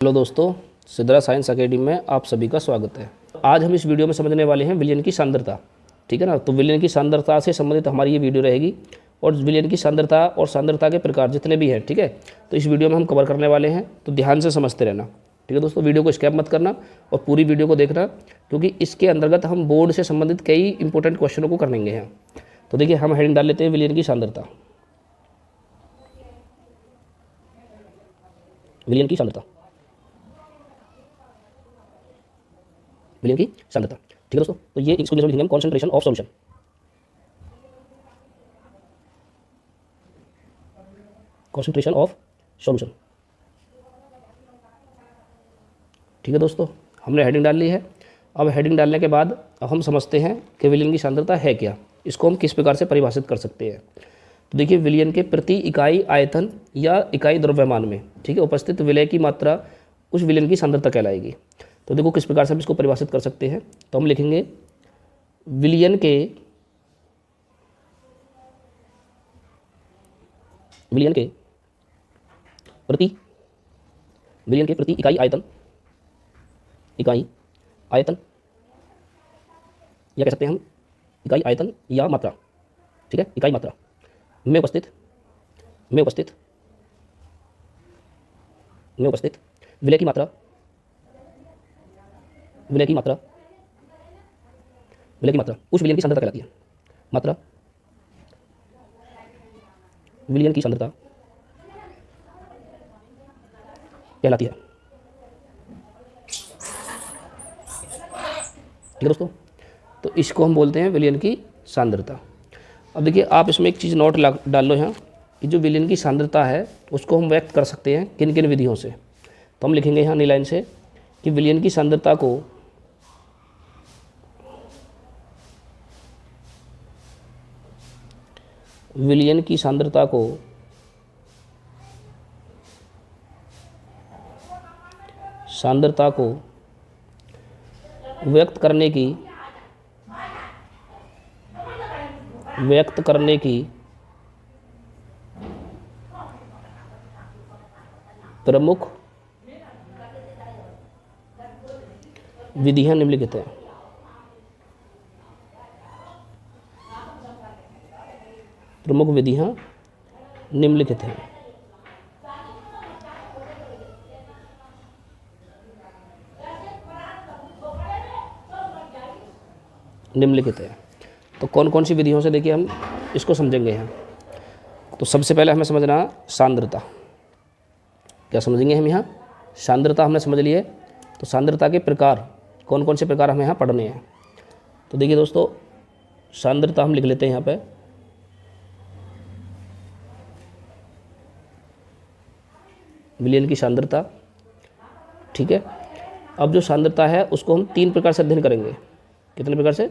Hello दोस्तों, Sidhra science academy में आप सभी का स्वागत है। आज हम इस वीडियो में समझने वाले हैं विलयन की सांद्रता। ठीक है ना। तो विलयन की सांद्रता से संबंधित हमारी ये वीडियो रहेगी और विलयन की सांद्रता और सांद्रता के प्रकार जितने भी हैं, ठीक है, तो इस वीडियो में हम कवर करने वाले हैं। तो ध्यान से समझते रहना, ठीक है दोस्तों। वीडियो को स्किप मत करना और पूरी वीडियो को देखना, क्योंकि इसके अंतर्गत हम बोर्ड से संबंधित कई इंपॉर्टेंट क्वेश्चनों को करेंगे हैं। तो देखिए, हम हेडिंग डाल लेते हैं विलयन की सांद्रता। विलयन की सांद्रता, विलयन की सांद्रता, ठीक है दोस्तों। तो ये इसको लिखेंगे हम concentration of solution. Concentration of solution, ठीक है दोस्तों। हमने हेडिंग डाल ली है। अब हेडिंग डालने के बाद अब हम समझते हैं कि विलयन की सांद्रता है क्या, इसको हम किस प्रकार से परिभाषित कर सकते हैं। तो देखिए, विलयन के प्रति इकाई आयतन या इकाई द्रव्यमान में, ठीक है, उपस्थित विलय की मात्रा उस विलयन की सांद्रता कहलाएगी। तो देखो किस प्रकार से हम इसको परिभाषित कर सकते हैं। तो हम लिखेंगे विलयन के प्रति इकाई आयतन या कह सकते हैं हम इकाई आयतन या मात्रा, ठीक है, इकाई मात्रा में उपस्थित विलय की मात्रा उस विलयन की सांद्रता कहलाती है। मात्रा विलयन की सांद्रता कहलाती है, ठीक है दोस्तों। तो इसको हम बोलते हैं विलयन की सांद्रता। अब देखिए, आप इसमें एक चीज़ नोट डाल लो यहाँ कि जो विलयन की सांद्रता है उसको हम व्यक्त कर सकते हैं किन किन विधियों से। तो हम लिखेंगे यहाँ नी लाइन से कि विलयन की सांद्रता को व्यक्त करने की प्रमुख विधियां निम्नलिखित हैं। तो कौन कौन सी विधियों से, देखिए हम इसको समझेंगे यहाँ। तो सबसे पहले हमें समझना सांद्रता। क्या समझेंगे हम यहाँ? सांद्रता हमने समझ लिए। तो सांद्रता के प्रकार, कौन कौन से प्रकार हमें यहाँ पढ़ने हैं। तो देखिए दोस्तों, सांद्रता हम लिख लेते हैं यहाँ पे। विलयन की सांद्रता, ठीक है। अब जो सांद्रता है उसको हम 3 प्रकार से अध्ययन करेंगे। कितने प्रकार से?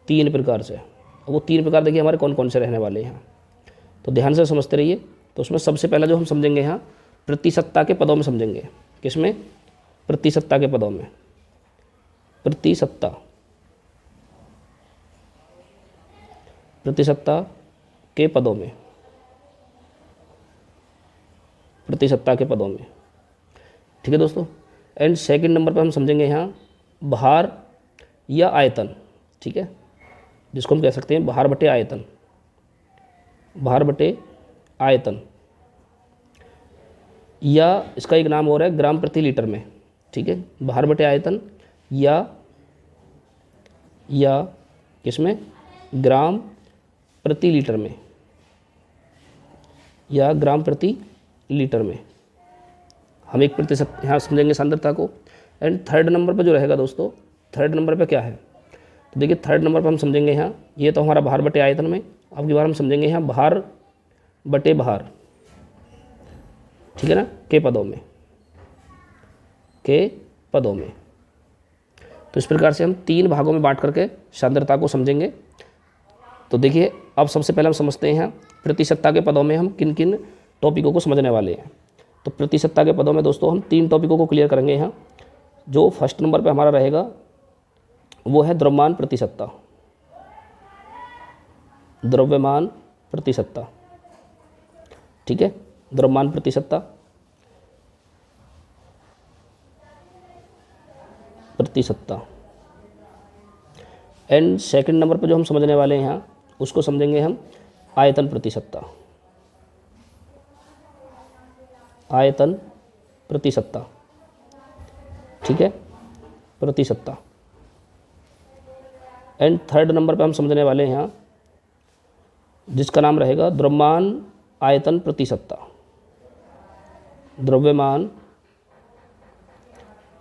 3 प्रकार से। और वो 3 प्रकार देखिए हमारे कौन कौन से रहने वाले हैं। तो ध्यान से समझते रहिए। तो उसमें सबसे पहला जो हम समझेंगे यहाँ, प्रतिशतता के पदों में समझेंगे। किसमें? प्रतिशतता के पदों में। प्रतिशतता के पदों में, ठीक है दोस्तों। एंड सेकंड नंबर पर हम समझेंगे यहाँ भार या आयतन, ठीक है, जिसको हम कह सकते हैं भार बटे आयतन, या इसका एक नाम और है ग्राम प्रति लीटर में, ठीक है। भार बटे आयतन या किसमें? ग्राम प्रति लीटर में, या ग्राम प्रति लीटर में हम 1% यहाँ समझेंगे सांद्रता को। एंड थर्ड नंबर पर जो रहेगा दोस्तों, थर्ड नंबर पे क्या है? तो देखिए, थर्ड नंबर पर हम समझेंगे यहाँ, ये तो हमारा भार बटे आयतन में। अब की बार हम समझेंगे यहाँ भार बटे भार, ठीक है ना, के पदों में। तो इस प्रकार से हम 3 भागों में बांट करके सांद्रता को समझेंगे। तो देखिए, अब सबसे पहले हम समझते हैं प्रतिशतता के पदों में हम किन किन टॉपिकों को समझने वाले हैं। तो प्रतिशतता के पदों में दोस्तों हम 3 टॉपिकों को क्लियर करेंगे यहाँ। जो फर्स्ट नंबर पे हमारा रहेगा वो है द्रव्यमान प्रतिशतता, ठीक है, द्रव्यमान प्रतिशतता। प्रतिसत्ता। एंड सेकंड नंबर पर जो हम समझने वाले हैं यहाँ, उसको समझेंगे हम आयतन प्रतिसत्ता। आयतन प्रतिसत्ता, ठीक है, प्रतिसत्ता। एंड थर्ड नंबर पे हम समझने वाले हैं यहाँ, जिसका नाम रहेगा द्रव्यमान आयतन प्रतिसत्ता। द्रव्यमान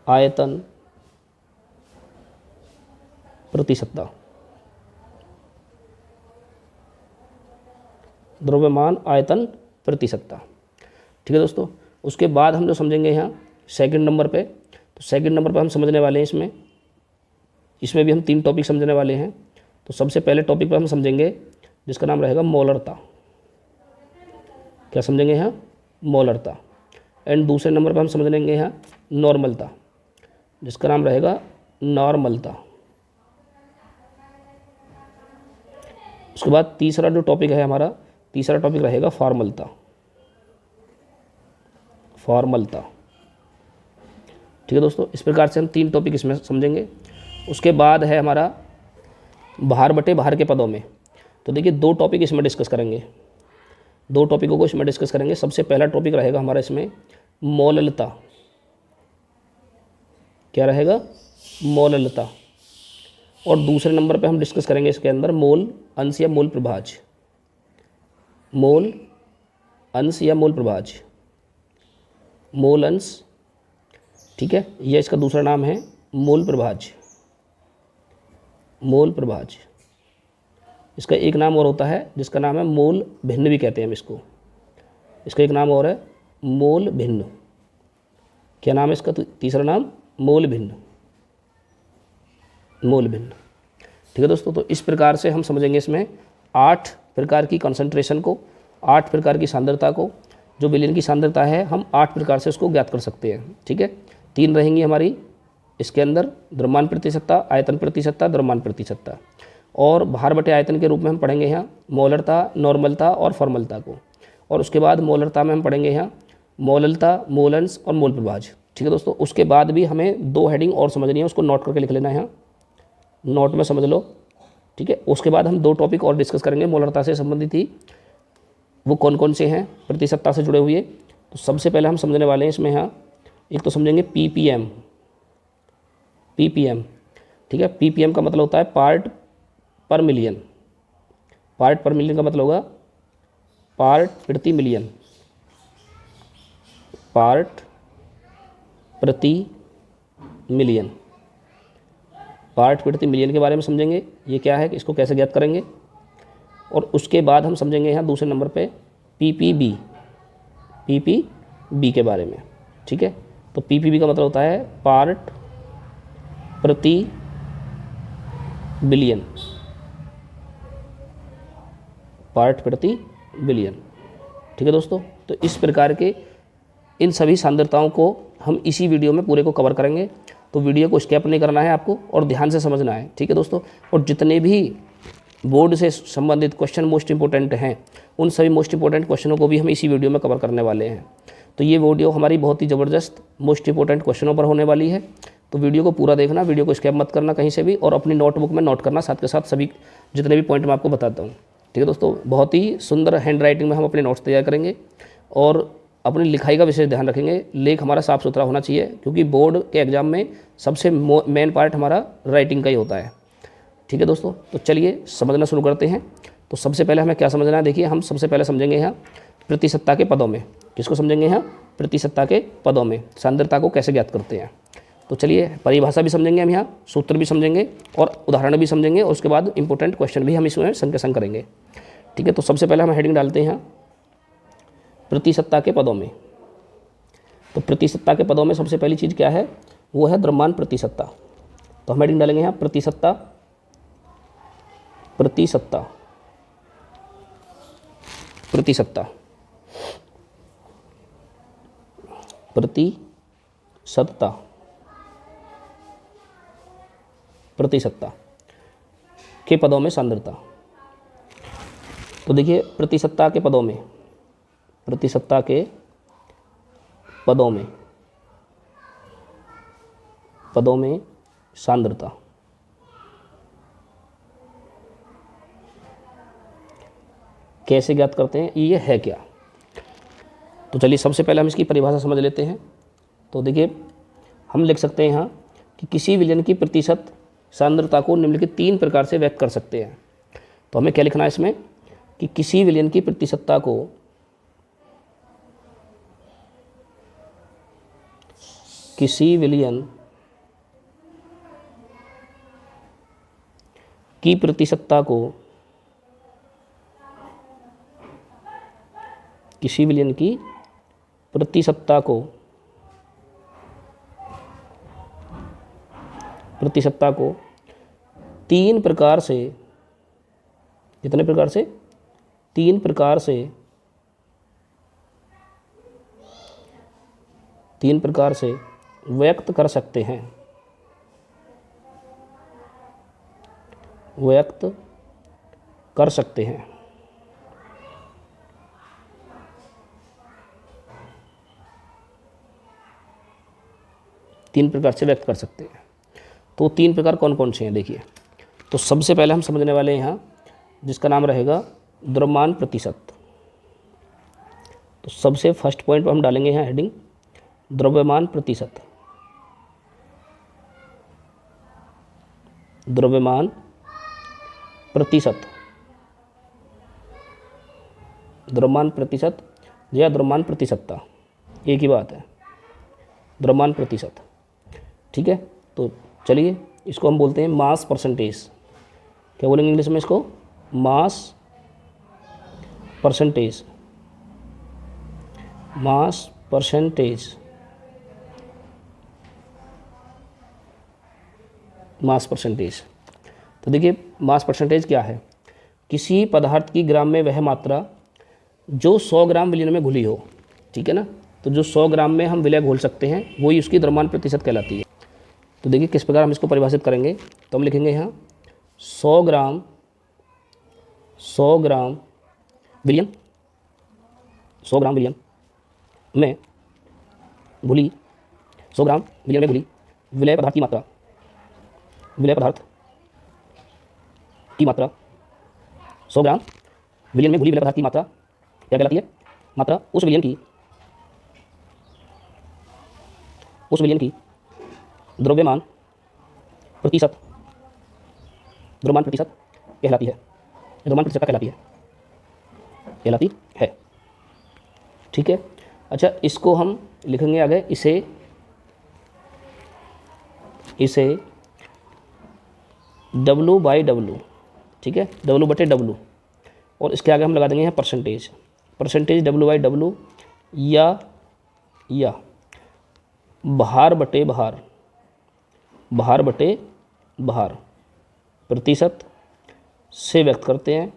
आयतन प्रतिसत्ता। द्रव्यमान आयतन प्रतिसत्ता, ठीक है दोस्तों। उसके बाद हम जो समझेंगे यहाँ सेकंड नंबर पे, तो सेकंड नंबर पे हम समझने वाले हैं इसमें भी हम 3 टॉपिक समझने वाले हैं। तो सबसे पहले टॉपिक पे हम समझेंगे जिसका नाम रहेगा मोलरता। क्या समझेंगे यहाँ? मोलरता। एंड दूसरे नंबर पे हम समझ लेंगे यहाँ नॉर्मलता, जिसका नाम रहेगा नॉर्मलता। उसके बाद तीसरा जो टॉपिक है हमारा, तीसरा टॉपिक रहेगा फॉर्मलता। फॉर्मलता, ठीक है दोस्तों। इस प्रकार से हम 3 टॉपिक इसमें समझेंगे। उसके बाद है हमारा भार बटे भार के पदों में। तो देखिए 2 टॉपिक इसमें डिस्कस करेंगे, 2 टॉपिकों को इसमें डिस्कस करेंगे। सबसे पहला टॉपिक रहेगा हमारा इसमें मोललता। क्या रहेगा? मोललता। और दूसरे नंबर पे हम डिस्कस करेंगे इसके अंदर मोल अंश या मोल प्रभाज्य। मोल अंश या मोल प्रभाज्य, मोल अंश, ठीक है, यह इसका दूसरा नाम है मोल प्रभाज्य। मोल प्रभाज्य, इसका एक नाम और होता है जिसका नाम है मोल भिन्न भी कहते हैं हम इसको। इसका एक नाम और है मोल भिन्न। क्या नाम है इसका? तीसरा नाम मोल भिन्न। मोल भिन्न, ठीक है दोस्तों। तो इस प्रकार से हम समझेंगे इसमें 8 प्रकार की कंसंट्रेशन को, 8 प्रकार की सांद्रता को। जो विलयन की सांद्रता है हम 8 प्रकार से उसको ज्ञात कर सकते हैं, ठीक है। 3 रहेंगी हमारी इसके अंदर, द्रव्यमान प्रतिसत्ता, आयतन प्रतिसत्ता, द्रव्यमान प्रतिसत्ता। और भार बटे आयतन के रूप में हम पढ़ेंगे यहाँ मोलरता, नॉर्मलता और फॉर्मलता को। और उसके बाद मोलरता में हम पढ़ेंगे यहाँ मोललता, मोलंश और मोल प्रभाज्य, ठीक है दोस्तों। उसके बाद भी हमें 2 हेडिंग और समझनी है, उसको नोट करके लिख लेना है यहाँ, नोट में समझ लो, ठीक है। उसके बाद हम 2 टॉपिक और डिस्कस करेंगे मोलरता से संबंधित ही। वो कौन कौन से हैं प्रतिसत्ता से जुड़े हुए? तो सबसे पहले हम समझने वाले हैं इसमें यहाँ, एक तो समझेंगे ppm। ppm, ठीक है। ppm का मतलब होता है पार्ट पर मिलियन। पार्ट पर मिलियन का मतलब होगा पार्ट प्रति मिलियन। पार्ट प्रति मिलियन, पार्ट प्रति मिलियन के बारे में समझेंगे, ये क्या है, इसको कैसे ज्ञात करेंगे। और उसके बाद हम समझेंगे यहाँ दूसरे नंबर पे ppb, ppb के बारे में, ठीक है। तो ppb का मतलब होता है पार्ट प्रति बिलियन। पार्ट प्रति बिलियन, ठीक है दोस्तों। तो इस प्रकार के इन सभी सांद्रताओं को हम इसी वीडियो में पूरे को कवर करेंगे। तो वीडियो को स्किप नहीं करना है आपको और ध्यान से समझना है, ठीक है दोस्तों। और जितने भी बोर्ड से संबंधित क्वेश्चन मोस्ट इंपॉर्टेंट हैं, उन सभी मोस्ट इंपॉर्टेंट क्वेश्चनों को भी हम इसी वीडियो में कवर करने वाले हैं। तो ये वीडियो हमारी बहुत ही ज़बरदस्त मोस्ट इंपॉर्टेंट क्वेश्चनों पर होने वाली है। तो वीडियो को पूरा देखना, वीडियो को स्किप मत करना कहीं से भी, और अपनी नोटबुक में नोट करना साथ के साथ सभी जितने भी पॉइंट मैं आपको बताता हूँ, ठीक है दोस्तों। बहुत ही सुंदर हैंड राइटिंग में हम अपने नोट्स तैयार करेंगे और अपनी लिखाई का विशेष ध्यान रखेंगे। लेख हमारा साफ़ सुथरा होना चाहिए, क्योंकि बोर्ड के एग्ज़ाम में सबसे मेन पार्ट हमारा राइटिंग का ही होता है, ठीक है दोस्तों। तो चलिए समझना शुरू करते हैं। तो सबसे पहले हमें क्या समझना है, देखिए हम सबसे पहले समझेंगे यहाँ प्रतिसत्ता के पदों में। किसको समझेंगे यहाँ? प्रतिसत्ता के पदों में सांद्रता को कैसे ज्ञात करते हैं। तो चलिए परिभाषा भी समझेंगे हम यहाँ, सूत्र भी समझेंगे और उदाहरण भी समझेंगे, और उसके बाद इंपॉर्टेंट क्वेश्चन भी हम इसमें संग के संग करेंगे, ठीक है। तो सबसे पहले हम हेडिंग डालते हैं यहाँ प्रतिसत्ता के पदों में। तो प्रतिसत्ता के पदों में सबसे पहली चीज़ क्या है, वो है द्रव्यमान प्रतिसत्ता। तो हम हेडिंग डालेंगे यहाँ प्रतिसत्ता, प्रतिसत्ता, प्रतिसत्ता, प्रतिसत्ता, प्रतिसत्ता के पदों में सांद्रता। तो देखिए प्रतिसत्ता के पदों में, प्रतिसत्ता के पदों में, पदों में सांद्रता। कैसे ज्ञात करते हैं, ये है क्या? तो चलिए सबसे पहले हम इसकी परिभाषा समझ लेते हैं। तो देखिए हम लिख सकते हैं यहाँ कि किसी विलयन की प्रतिशत सांद्रता को निम्नलिखित 3 प्रकार से व्यक्त कर सकते हैं। तो हमें क्या लिखना है इसमें कि किसी विलयन की प्रतिशतता को किसी विलयन की प्रतिशतता को किसी विलयन की प्रतिशतता को 3 प्रकार से, कितने प्रकार से? 3 प्रकार से, 3 प्रकार से व्यक्त कर सकते हैं, व्यक्त कर सकते हैं। तीन प्रकार से व्यक्त कर सकते हैं। तो 3 प्रकार कौन कौन से हैं देखिए। तो सबसे पहले हम समझने वाले हैं यहाँ जिसका नाम रहेगा द्रव्यमान प्रतिशत। तो सबसे फर्स्ट पॉइंट पर हम डालेंगे यहाँ हेडिंग द्रव्यमान प्रतिशत। द्रव्यमान प्रतिशत, द्रव्यमान प्रतिशत या द्रव्यमान प्रतिशतता एक ही बात है, द्रव्यमान प्रतिशत। ठीक है, तो चलिए इसको हम बोलते हैं मास परसेंटेज। क्या बोलेंगे इंग्लिश में इसको? Mass percentage, mass percentage, mass percentage. तो देखिए मास परसेंटेज क्या है? किसी पदार्थ की ग्राम में वह मात्रा जो 100 ग्राम विलयन में घुली हो। ठीक है ना, तो जो 100 ग्राम में हम विलय घोल सकते हैं वही उसकी द्रव्यमान प्रतिशत कहलाती है। तो देखिए किस प्रकार हम इसको परिभाषित करेंगे। तो हम लिखेंगे यहाँ 100 ग्राम विलयन, 100 ग्राम विलयन में घुली, 100 ग्राम विलयन में घुली विलय पदार्थ की मात्रा, विलय पदार्थ की मात्रा 100 ग्राम विलयन में घुली विलय पदार्थ की मात्रा क्या कहलाती है? मात्रा उस विलयन की द्रव्यमान प्रतिशत, द्रव्यमान प्रतिशत कहलाती है, द्रव्यमान प्रतिशत कहलाती है। ठीक है, अच्छा इसको हम लिखेंगे आगे, इसे W/W। ठीक है, W/W, और इसके आगे हम लगा देंगे यहाँ परसेंटेज, W/W या भार बटे भार प्रतिशत से व्यक्त करते हैं।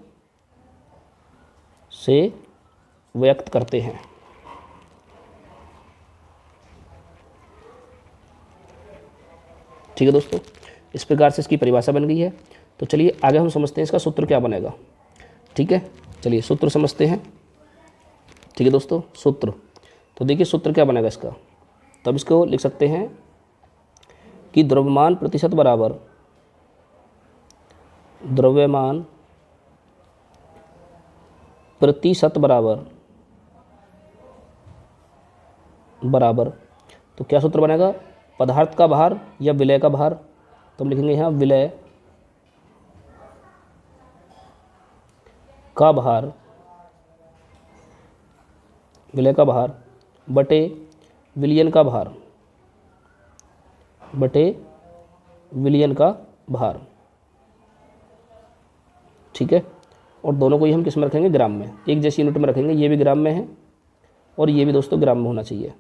ठीक है दोस्तों, इस प्रकार से इसकी परिभाषा बन गई है। तो चलिए आगे हम समझते हैं इसका सूत्र क्या बनेगा। ठीक है, चलिए सूत्र समझते हैं। ठीक है दोस्तों, सूत्र। तो देखिए सूत्र क्या बनेगा इसका। तब इसको लिख सकते हैं कि द्रव्यमान प्रतिशत बराबर बराबर तो क्या सूत्र बनेगा? पदार्थ का भार या विलय का भार। तो हम लिखेंगे यहाँ विलय का भार बटे विलयन का भार। ठीक है, और दोनों को ही हम किस में रखेंगे? ग्राम में, एक जैसी यूनिट में रखेंगे। ये भी ग्राम में है और ये भी दोस्तों ग्राम में होना चाहिए।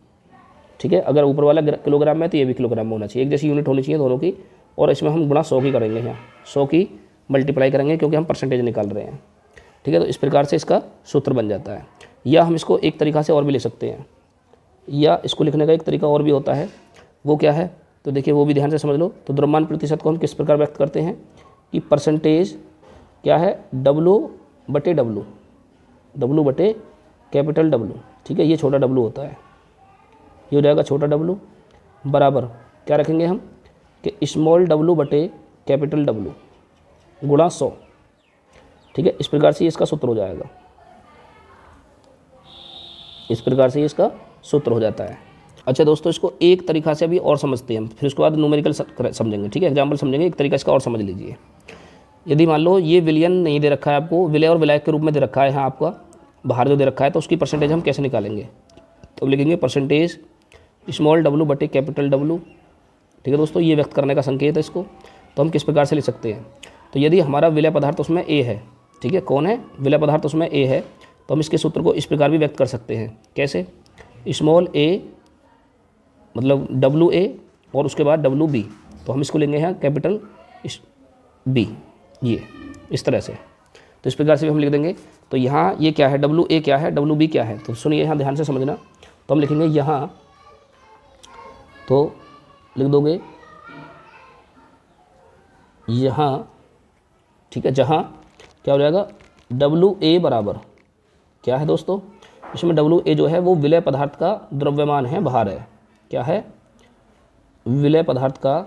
ठीक है, अगर ऊपर वाला किलोग्राम में है तो ये भी किलोग्राम में होना चाहिए, एक जैसी यूनिट होनी चाहिए दोनों की। और इसमें हम गुणा 100 की करेंगे, यहाँ 100 की मल्टीप्लाई करेंगे क्योंकि हम परसेंटेज निकाल रहे हैं। ठीक है, तो इस प्रकार से इसका सूत्र बन जाता है। या हम इसको एक तरीक़ा से और भी लिख सकते हैं, या इसको लिखने का एक तरीका और भी होता है। वो क्या है? तो देखिए वो भी ध्यान से समझ लो। तो द्रव्यमान प्रतिशत को हम किस प्रकार व्यक्त करते हैं कि परसेंटेज क्या है? W/W, W बटे कैपिटल W। ठीक है, ये छोटा W होता है, ये हो जाएगा छोटा W बराबर क्या रखेंगे हम? कि स्मॉल w बटे कैपिटल W गुणा 100, ठीक है। इस प्रकार से इसका सूत्र हो जाएगा, इस प्रकार से इसका सूत्र हो जाता है। अच्छा दोस्तों, इसको एक तरीक़ा से अभी और समझते हैं हम, फिर उसके बाद न्यूमेरिकल समझेंगे, ठीक है। एग्जाम्पल समझेंगे, एक तरीका इसका और समझ लीजिए। यदि मान लो ये विलयन नहीं दे रखा है आपको, विलय और विलायक के रूप में दे रखा है यहाँ आपका बाहर जो दे रखा है, तो उसकी परसेंटेज हम कैसे निकालेंगे? तो लिखेंगे परसेंटेज स्मॉल w बटे कैपिटल W, ठीक है दोस्तों। ये व्यक्त करने का संकेत है इसको। तो हम किस प्रकार से लिख सकते हैं? तो यदि हमारा विलय पदार्थ उसमें A है, ठीक है, कौन है? विलय पदार्थ उसमें A है, तो हम इसके सूत्र को इस प्रकार भी व्यक्त कर सकते हैं। कैसे? स्मॉल a मतलब WA और उसके बाद WB, तो हम इसको लेंगे यहाँ कैपिटल B, ये इस तरह से। तो इस प्रकार से भी हम लिख देंगे। तो यहाँ ये क्या है? WA क्या है? WB क्या है? तो सुनिए यहाँ ध्यान से समझना। तो हम लिखेंगे यहाँ, तो लिख दोगे यहाँ, ठीक है, जहाँ क्या हो जाएगा? WA बराबर क्या है दोस्तों? इसमें WA जो है वो विलय पदार्थ का द्रव्यमान है, भार है। क्या है? विलय पदार्थ का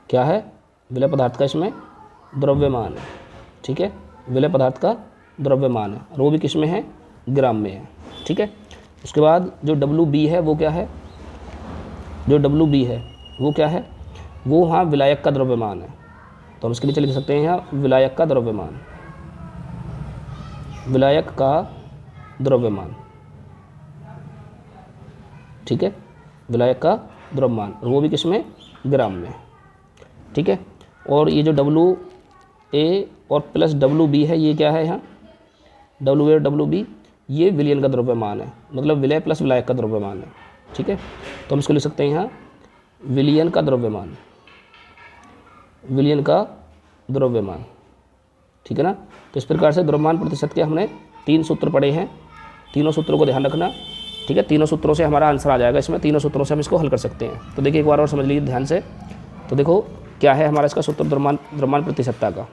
क्या है? विलय पदार्थ का इसमें द्रव्यमान है, ठीक है। विलय पदार्थ का द्रव्यमान है, और वो भी किस में है? ग्राम में है, ठीक है। उसके बाद जो WB है वो क्या है? जो WB है वो क्या है? वो हाँ विलायक का द्रव्यमान है। तो हम इसके नीचे लिख सकते हैं यहाँ विलायक का द्रव्यमान, विलायक का द्रव्यमान, ठीक है, विलायक का द्रव्यमान, और वो भी किसमें? ग्राम में, ठीक है। और ये जो WA और प्लस WB है, ये क्या है यहाँ? WA और WB ये विलयन का द्रव्यमान है, मतलब विलय प्लस विलायक का द्रव्यमान है, ठीक है। तो हम इसको लिख सकते हैं यहाँ विलयन का द्रव्यमान, विलयन का द्रव्यमान, ठीक है ना। तो इस प्रकार से द्रव्यमान प्रतिशत के हमने 3 सूत्र पढ़े हैं। तीनों सूत्रों को ध्यान रखना, ठीक है। तीनों सूत्रों से हमारा आंसर आ जाएगा इसमें, तीनों सूत्रों से हम इसको हल कर सकते हैं। तो देखिए एक बार और समझ लीजिए ध्यान से। तो देखो क्या है हमारा इसका सूत्र द्रव्यमान प्रतिशतता का।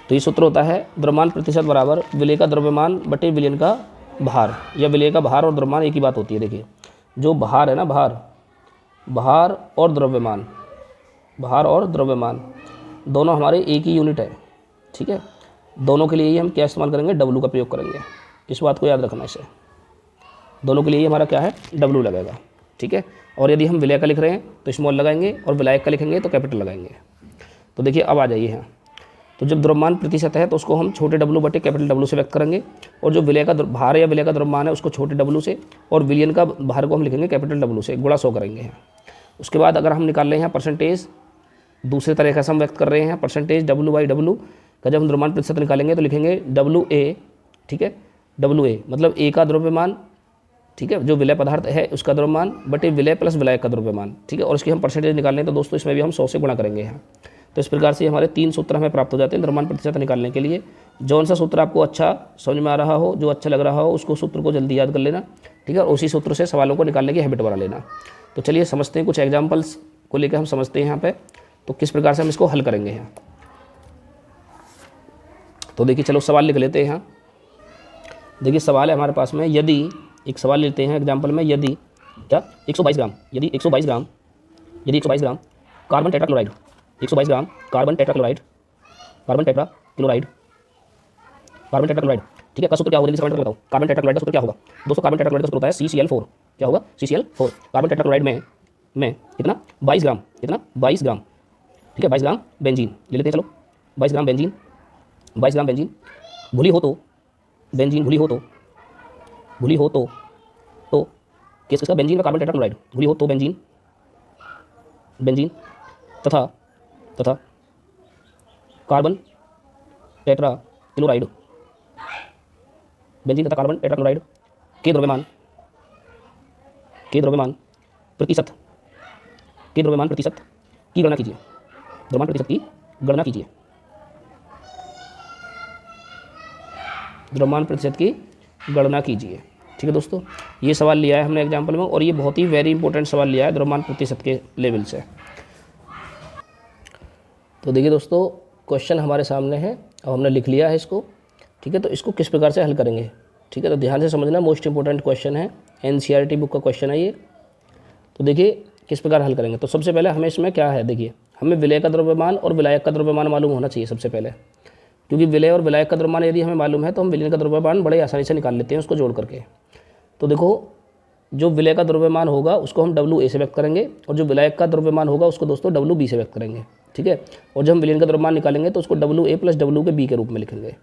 तो ये सूत्र होता है द्रव्यमान प्रतिशत बराबर विलय का द्रव्यमान बटे विलयन का भार, या विलय का भार और द्रव्यमान एक ही बात होती है। देखिए जो भार है ना, भार और द्रव्यमान, भार और द्रव्यमान दोनों हमारे एक ही यूनिट है, ठीक है। दोनों के लिए ही हम क्या इस्तेमाल करेंगे? W का प्रयोग करेंगे। इस बात को याद रखना इसे, दोनों के लिए ही हमारा क्या है? W लगेगा, ठीक है। और यदि हम विलय का लिख रहे हैं तो स्मॉल लगाएंगे, और विलायक का लिखेंगे तो कैपिटल लगाएंगे। तो देखिए अब आ जाइए यहाँ। तो जब द्रव्यमान प्रतिशत है तो उसको हम छोटे W बटे कैपिटल W से व्यक्त करेंगे, और जो विलय का भार या विलय का द्रव्यमान है उसको छोटे W से, और विलयन का भार को हम लिखेंगे कैपिटल W से, गुणा 100 करेंगे यहाँ। उसके बाद अगर हम निकाल रहे हैं परसेंटेज, दूसरे तरीके से हम व्यक्त कर रहे हैं परसेंटेज W/W का, जब हम द्रव्यमान प्रतिशत निकालेंगे तो लिखेंगे WA, ठीक है, WA मतलब A का द्रव्यमान, ठीक है, जो विलय पदार्थ है उसका द्रव्यमान बटे विलय प्लस विलायक का द्रव्यमान, ठीक है। और इसकी हम परसेंटेज निकालने हैं तो दोस्तों इसमें भी हम 100 से गुणा करेंगे यहाँ। तो इस प्रकार से हमारे 3 सूत्र हमें प्राप्त हो जाते हैं द्रव्यमान प्रतिशत निकालने के लिए। जौन सा सूत्र आपको अच्छा समझ में आ रहा हो, जो अच्छा लग रहा हो, उसको सूत्र को जल्दी याद कर लेना, ठीक है, और उसी सूत्र से सवालों को निकालने की हैबिट बना लेना। तो चलिए समझते हैं, कुछ एग्जाम्पल्स को लेकर हम समझते हैं यहाँ पे, तो किस प्रकार से हम इसको हल करेंगे यहाँ। तो देखिए चलो सवाल लिख लेते हैं यहाँ। देखिए सवाल है हमारे पास में, यदि एक सवाल लेते हैं एग्जाम्पल में, यदि क्या 122 ग्राम, यदि 122 gram carbon tetrachloride, 122 gram carbon tetrachloride, ठीक है, का सूत्र क्या होगा? जल्दी से कमेंट करके बताओ। कार्बन टेट्राक्लोराइड का सूत्र क्या होगा दोस्तों? कार्बन टेट्राक्लोराइड का सूत्र होता है CCl4। क्या होगा? CCl4। कार्बन टेट्राक्लोराइड में कितना? 22 ग्राम, कितना? 22 ग्राम, ठीक है, 22 ग्राम बेंजीन ले लेते हैं। चलो 22 ग्राम बेंजीन, 22 ग्राम बेंजीन भूली हो तो, बेंजीन भूली हो तो किस किसका? बेंजीन का कार्बन टेट्राक्लोराइड, भूली हो तो बेंजीन तथा कार्बन टेट्राक्लोराइड, बेंजीन तथा कार्बन टेट्राक्लोराइड के द्रव्यमान प्रतिशत की गणना कीजिए। द्रव्यमान प्रतिशत की गणना कीजिए। द्रव्यमान प्रतिशत की गणना कीजिए, ठीक है दोस्तों। ये सवाल लिया है हमने एग्जाम्पल में, और ये बहुत ही वेरी इंपॉर्टेंट सवाल लिया है द्रव्यमान प्रतिशत के लेवल से। तो देखिए दोस्तों क्वेश्चन हमारे सामने है, अब हमने लिख लिया है इसको, ठीक है। तो इसको किस प्रकार से हल करेंगे, ठीक है, तो ध्यान से समझना, मोस्ट इंपॉर्टेंट क्वेश्चन है। NCERT बुक का क्वेश्चन है ये। तो देखिए किस प्रकार हल करेंगे। तो सबसे पहले हमें इसमें क्या है, देखिए हमें विलय का द्रव्यमान और विलायक का द्रव्यमान मालूम होना चाहिए सबसे पहले, क्योंकि विलय और विलायक का द्रव्यमान यदि हमें मालूम है तो हम विलयन का द्रव्यमान बड़े आसानी से निकाल लेते हैं उसको जोड़ करके। तो देखो जो विलय का द्रव्यमान होगा उसको हम WA से व्यक्त करेंगे और जो विलायक का द्रव्यमान होगा उसको दोस्तों WB से व्यक्त करेंगे, ठीक है। और जब हम विलयन का द्रव्यमान निकालेंगे तो उसको WA + WB के रूप में लिखेंगे।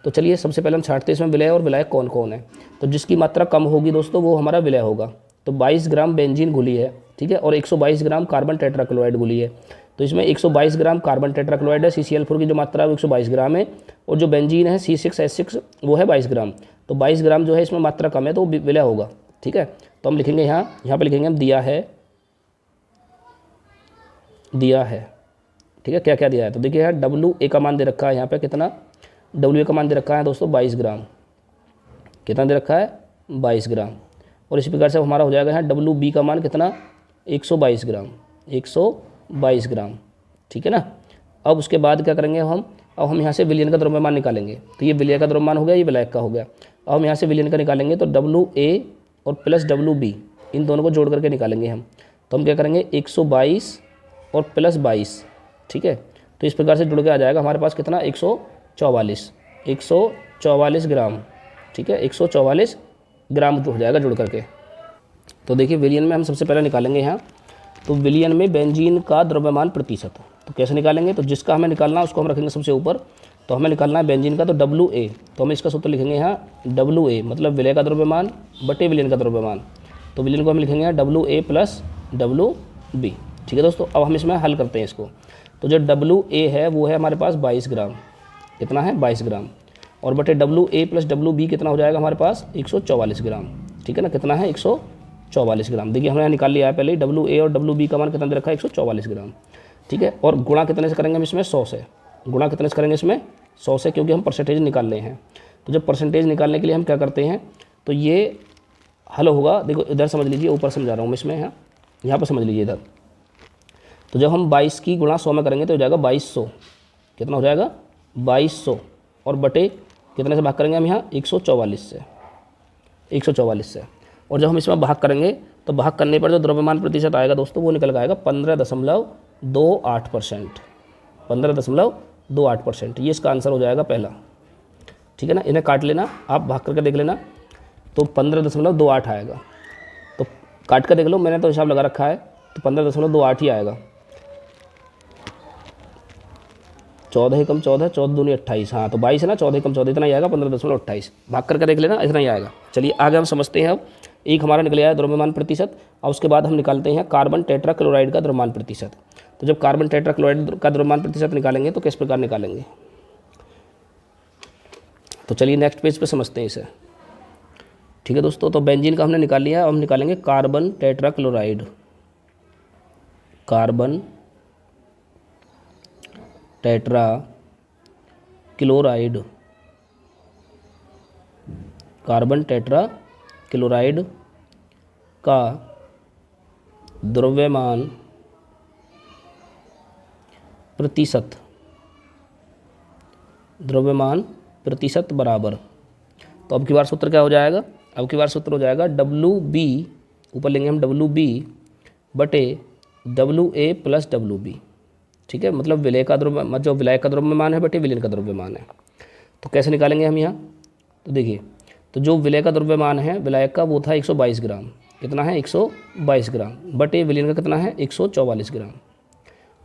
तो चलिए सबसे पहले हम छांटते हैं इसमें विलय और विलायक कौन कौन है। तो जिसकी मात्रा कम होगी दोस्तों वो हमारा विलय होगा। तो 22 ग्राम बेंजीन घुली है, ठीक है, और 122 ग्राम कार्बन टेट्राक्लोराइड घुली है। तो इसमें 122 ग्राम कार्बन टेट्राक्लोराइड है, CCl4 की जो मात्रा है वो 122 ग्राम है, और जो बेंजीन है C6H6 वो है 22 ग्राम। तो 22 ग्राम जो है इसमें मात्रा कम है तो वो विलय होगा, ठीक है। तो हम लिखेंगे यहाँ पे लिखेंगे हम दिया है, ठीक है। क्या क्या दिया है तो देखिए यहाँ WA का मान दे रखा है, यहाँ पे कितना WA का मान दे रखा है दोस्तों 22 ग्राम। कितना दे रखा है 22 ग्राम। और इसी प्रकार से हमारा हो जाएगा यहाँ WB का मान कितना 122 ग्राम, 122 ग्राम, ठीक है ना। अब उसके बाद क्या करेंगे अब हम यहाँ से विलयन का द्रव्यमान निकालेंगे। तो ये विलय का द्रव्यमान हो गया, ये विलायक का हो गया। अब हम यहाँ से विलयन का निकालेंगे तो WA और प्लस WB इन दोनों को जोड़ करके निकालेंगे हम। तो हम क्या करेंगे 122 और प्लस 22, ठीक है। तो इस प्रकार से जुड़ के आ जाएगा हमारे पास कितना 144 ग्राम, ठीक है, 144 ग्राम हो जाएगा जुड़ करके। तो देखिए विलयन में हम सबसे पहले निकालेंगे यहाँ, तो विलयन में बेंजीन का द्रव्यमान प्रतिशत। तो कैसे निकालेंगे, तो जिसका हमें निकालना है उसको हम रखेंगे सबसे ऊपर। तो हमें निकालना है बेंजीन का, तो WA, तो हम इसका सूत्र लिखेंगे यहाँ WA मतलब विलय का द्रव्यमान बटे विलयन का द्रव्यमान। तो विलयन को हम लिखेंगे यहाँ WA + WB, ठीक है दोस्तों। अब हम इसमें हल करते हैं इसको। तो जो WA है वो है हमारे पास 22 ग्राम, कितना है 22 ग्राम, और बटे WA + WB कितना हो जाएगा हमारे पास 144 ग्राम, ठीक है ना। कितना है 144 ग्राम। देखिए हमने यहाँ निकाल लिया है पहले ही, WA और WB का मान कितना दे रखा है 144 ग्राम, ठीक है। और गुणा कितने से करेंगे हम इसमें 100 से, गुणा कितने से करेंगे इसमें 100 से, क्योंकि हम परसेंटेज निकाल रहे हैं। तो जब परसेंटेज निकालने के लिए हम क्या करते हैं, तो ये हल होगा, देखो इधर समझ लीजिए, ऊपर समझा रहा हूँ मैं इसमें, यहाँ पर समझ लीजिए इधर। तो जब हम 22 की गुणा 100 में करेंगे तो हो जाएगा 2200, कितना हो जाएगा 2200, और बटे कितने से भाग करेंगे हम यहाँ 144 से। और जब हम इसमें भाग करेंगे तो भाग करने पर जो द्रव्यमान प्रतिशत आएगा दोस्तों वो निकल आएगा 15.28%, 15.28%। ये इसका आंसर हो जाएगा पहला, ठीक है ना। इन्हें काट लेना, आप भाग करके देख लेना, तो 15.28 आएगा। तो काट कर देख लो, मैंने तो हिसाब लगा रखा है, तो 15.28 ही आएगा। 14 कम 14, 14 दूनी 28, हाँ तो 22 है ना, 14 कम 14 इतना ही आएगा 15.28। भाग करके देख लेना, इतना ही आएगा। चलिए आगे हम समझते हैं। अब एक हमारा निकल आया द्रव्यमान प्रतिशत, और उसके बाद हम निकालते हैं कार्बन टेट्राक्लोराइड का द्रव्यमान प्रतिशत। तो जब कार्बन टेट्राक्लोराइड का द्रव्यमान प्रतिशत निकालेंगे तो किस प्रकार निकालेंगे, तो चलिए नेक्स्ट पेज पे समझते हैं इसे, ठीक है दोस्तों। तो बेंजीन का हमने निकाल लिया, अब हम निकालेंगे carbon tetrachloride, carbon tetrachloride, carbon tetrachloride का द्रव्यमान प्रतिशत, द्रव्यमान प्रतिशत बराबर। तो अब की बार सूत्र क्या हो जाएगा, अब की बार सूत्र हो जाएगा WB, ऊपर लेंगे हम WB बटे WA + WB, ठीक है, मतलब विलय का द्रव्यमान, जो विलायक का द्रव्यमान है बटे विलयन का द्रव्यमान है। तो कैसे निकालेंगे हम यहाँ, तो देखिए, तो जो विलय का द्रव्यमान है विलायक का वो था 122 ग्राम, कितना है 122 ग्राम, बटे विलयन का कितना है 144 ग्राम,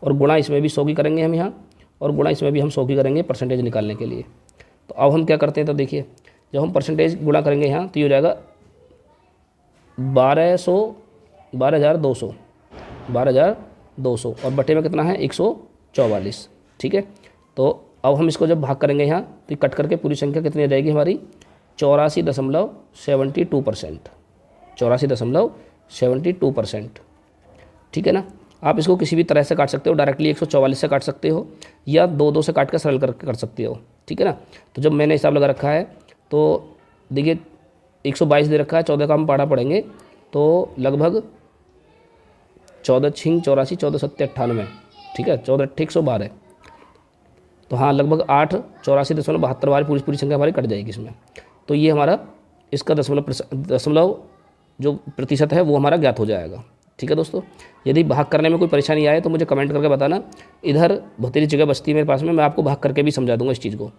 और गुणा इसमें भी 100 की करेंगे हम यहाँ, और गुणा इसमें भी हम 100 की करेंगे परसेंटेज निकालने के लिए। तो अब हम क्या करते हैं, तो देखिए जब हम परसेंटेज गुणा करेंगे यहाँ तो ये हो जाएगा 12,200 और बटे में कितना है 144, ठीक है। तो अब हम इसको जब भाग करेंगे यहाँ तो कट करके पूरी संख्या कितनी आ जाएगी हमारी 84.72%, 84.72%, ठीक है ना। आप इसको किसी भी तरह से काट सकते हो, डायरेक्टली 144 से काट सकते हो, या 2 से काट कर सरल करके कर सकते हो, ठीक है ना। तो जब मैंने हिसाब लगा रखा है तो देखिए 122 दे रखा है, 14 का हम पाड़ा पढ़ेंगे तो लगभग 14 छिंग 84, 14 सत्ते 98, ठीक है, 14 अट्ठे 112। तो हाँ लगभग 8 84.72 पूरी संख्या हमारी कट जाएगी इसमें। तो ये हमारा इसका दशमलव जो प्रतिशत है वो हमारा ज्ञात हो जाएगा। ठीक है दोस्तों, यदि भाग करने में कोई परेशानी आए तो मुझे कमेंट करके बताना। इधर बहुत तेरी जगह बचती है मेरे पास में, मैं आपको भाग करके भी समझा दूंगा इस चीज़ को।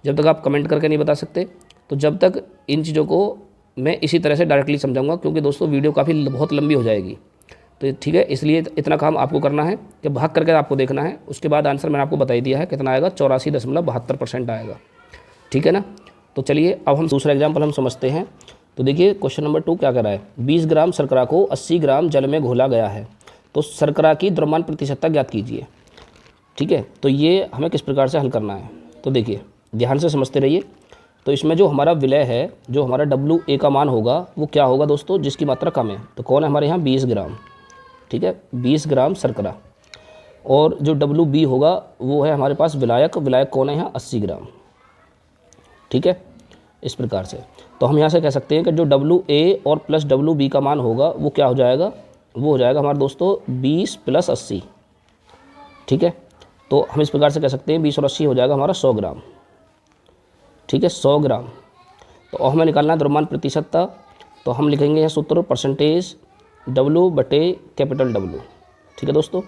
जब तक आप कमेंट करके नहीं बता सकते तो जब तक इन चीज़ों को मैं इसी तरह से डायरेक्टली समझाऊंगा, क्योंकि दोस्तों वीडियो काफ़ी बहुत लंबी हो जाएगी। तो ठीक है, इसलिए इतना काम आपको करना है कि भाग करके आपको देखना है। उसके बाद आंसर मैंने आपको बता ही दिया है कितना आएगा, 84.72% आएगा। ठीक है ना। तो चलिए अब हम दूसरा एग्जाम्पल हम समझते हैं। तो देखिए क्वेश्चन नंबर 2 क्या कर रहा है, 20 ग्राम शर्करा को 80 ग्राम जल में घोला गया है, तो शर्करा की द्रव्यमान प्रतिशतता ज्ञात कीजिए। ठीक है, तो ये हमें किस प्रकार से हल करना है, तो देखिए ध्यान से समझते रहिए। तो इसमें जो हमारा विलय है, जो हमारा WA का मान होगा वो क्या होगा दोस्तों, जिसकी मात्रा कम है। तो कौन है हमारे यहाँ 20 ग्राम। ठीक है, 20 ग्राम शर्करा। और जो WB होगा वो है हमारे पास विलायक। विलायक कौन है यहाँ, 80 ग्राम। ठीक है, इस प्रकार से तो हम यहाँ से कह सकते हैं कि जो WA और प्लस WB का मान होगा वो क्या हो जाएगा, वो हो जाएगा हमारे दोस्तों 20 + 80। ठीक है, तो हम इस प्रकार से कह सकते हैं 20 और 80 हो जाएगा हमारा 100 ग्राम। ठीक है, 100 ग्राम। तो हमें निकालना है द्रव्यमान प्रतिशतता। तो हम लिखेंगे यहाँ सूत्र परसेंटेज W/W। ठीक है दोस्तों,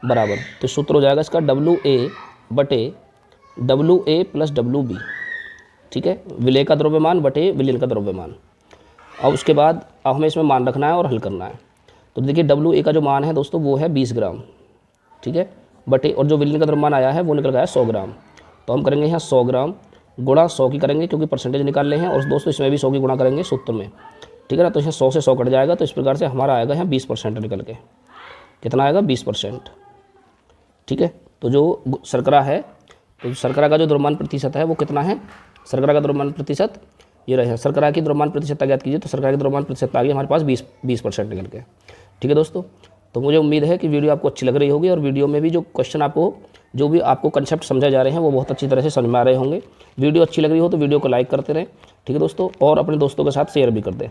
बराबर, तो सूत्र हो जाएगा इसका WA/WA + WB। ठीक है, विलय का द्रव्यमान बटे विलयन का द्रव्यमान। अब उसके बाद अब हमें इसमें मान रखना है और हल करना है। तो देखिए WA का जो मान है दोस्तों वो है 20 ग्राम। ठीक है, बटे, और जो विलयन का द्रव्यमान आया है वो निकल गया है 100 ग्राम। तो हम करेंगे यहाँ 100 ग्राम गुणा 100 की करेंगे, क्योंकि परसेंटेज निकाल रहे हैं, और दोस्तों इसमें भी 100 की गुणा करेंगे सूत्र में। ठीक है ना, तो यहाँ 100 से 100 कट जाएगा। तो इस प्रकार से हमारा आएगा यहाँ 20% निकल के। कितना आएगा, 20%। ठीक है, तो जो शर्करा है, तो शर्करा का जो द्रव्यमान प्रतिशत है वो कितना है, शर्करा का द्रव्यमान प्रतिशत ये रहे। शर्करा की द्रव्यमान प्रतिशतता ज्ञात कीजिए। तो शर्करा की द्रव्यमान प्रतिशतता आ गई हमारे पास 20% निकल के। ठीक है दोस्तों, तो मुझे उम्मीद है कि वीडियो आपको अच्छी लग रही होगी, और वीडियो में भी जो क्वेश्चन आपको, जो भी आपको कंसेप्ट समझा जा रहे हैं वो बहुत अच्छी तरह से समझ में आ रहे होंगे। वीडियो अच्छी लग रही हो तो वीडियो को लाइक करते रहें। ठीक है दोस्तों, और अपने दोस्तों के साथ शेयर भी कर दें।